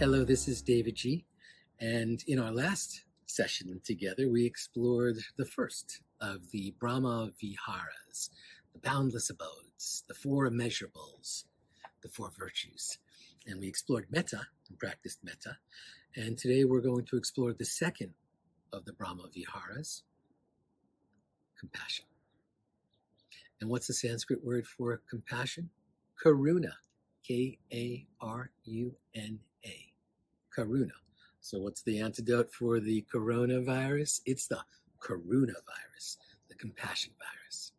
Hello, this is davidji, and in our last session together, we explored the first of the Brahmaviharas, the boundless abodes, the four immeasurables, the four virtues. And we explored metta and practiced metta. And today we're going to explore the second of the Brahmaviharas, compassion. And what's the Sanskrit word for compassion? Karuna, Karuna. Karuna. So what's the antidote for the coronavirus? It's the Karuna virus, the compassion virus.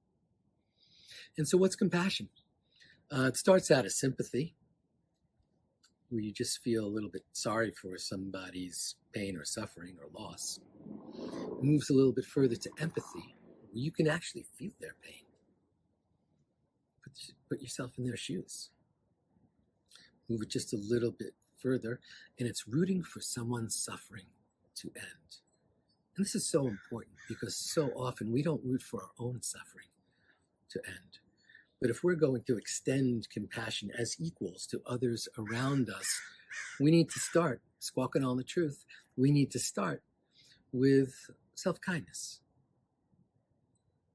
And so what's compassion? It starts out as sympathy, where you just feel a little bit sorry for somebody's pain or suffering or loss. It moves a little bit further to empathy, where you can actually feel their pain. Put yourself in their shoes. Move it just a little bit further, and it's rooting for someone's suffering to end. And this is so important because so often we don't root for our own suffering to end. But if we're going to extend compassion as equals to others around us, we need to start, squawking on the truth, we need to start with self-kindness,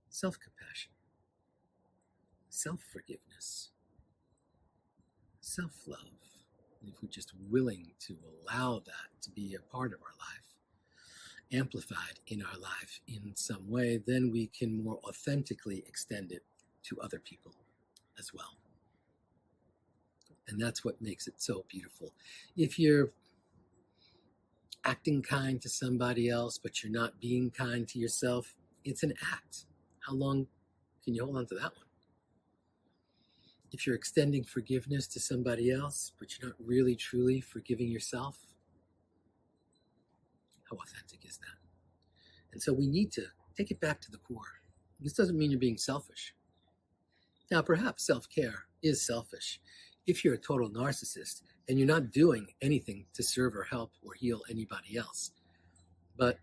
self-compassion, self-forgiveness, self-love. And if we're just willing to allow that to be a part of our life, amplified in our life in some way, then we can more authentically extend it to other people as well. And that's what makes it so beautiful. If you're acting kind to somebody else, but you're not being kind to yourself, it's an act. How long can you hold on to that one? If you're extending forgiveness to somebody else, but you're not really truly forgiving yourself, how authentic is that? And so we need to take it back to the core. This doesn't mean you're being selfish. Now, perhaps self-care is selfish if you're a total narcissist and you're not doing anything to serve or help or heal anybody else. But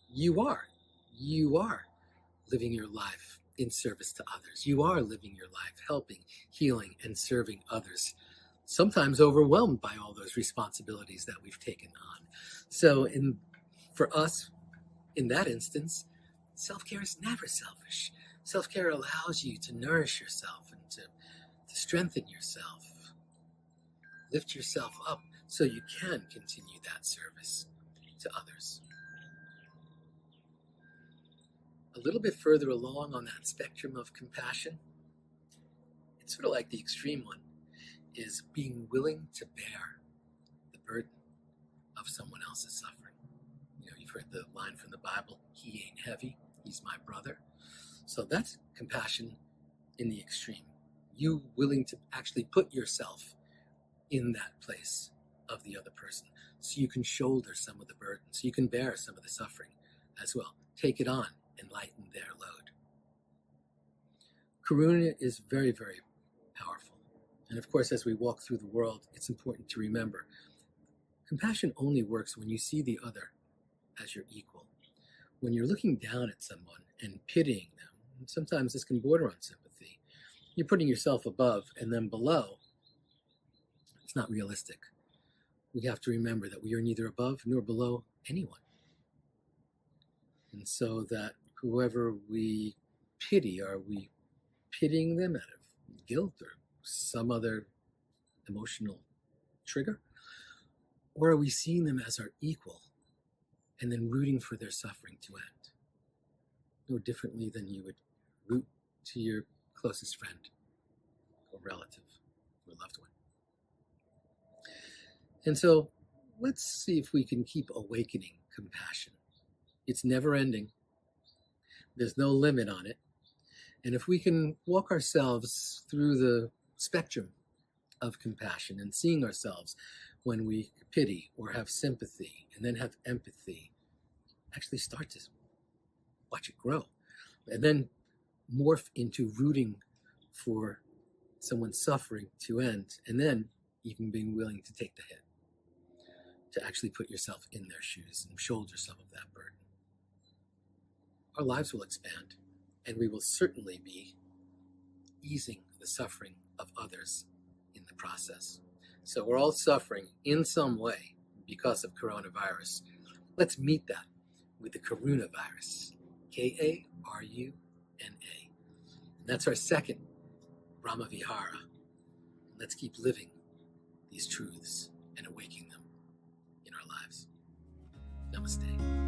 you are living your life in service to others. You are living your life helping, healing, and serving others, sometimes overwhelmed by all those responsibilities that we've taken on. So for us, in that instance, self-care is never selfish. Self-care allows you to nourish yourself and to strengthen yourself, lift yourself up so you can continue that service to others. A little bit further along on that spectrum of compassion, it's sort of like the extreme one, is being willing to bear the burden of someone else's suffering. You know, you've heard the line from the Bible, he ain't heavy, he's my brother. So that's compassion in the extreme. You willing to actually put yourself in that place of the other person so you can shoulder some of the burden, so you can bear some of the suffering as well. Take it on and lighten their load. Karuna is very, very powerful. And of course, as we walk through the world, it's important to remember, compassion only works when you see the other as your equal. When you're looking down at someone and pitying them, and sometimes this can border on sympathy, you're putting yourself above and then below. It's not realistic. We have to remember that we are neither above nor below anyone. And so that whoever we pity, are we pitying them out of guilt or some other emotional trigger? Or are we seeing them as our equal and then rooting for their suffering to end? No differently than you would root to your closest friend or relative or loved one. And so let's see if we can keep awakening compassion. It's never ending. There's no limit on it. And if we can walk ourselves through the spectrum of compassion and seeing ourselves when we pity or have sympathy and then have empathy, actually start to watch it grow and then morph into rooting for someone's suffering to end, and then even being willing to take the hit, to actually put yourself in their shoes and shoulder some of that burden. Our lives will expand, and we will certainly be easing the suffering of others in the process. So we're all suffering in some way because of coronavirus. Let's meet that with the Karuna virus, Karuna. And that's our second Brahmavihara. Let's keep living these truths and awakening them in our lives. Namaste.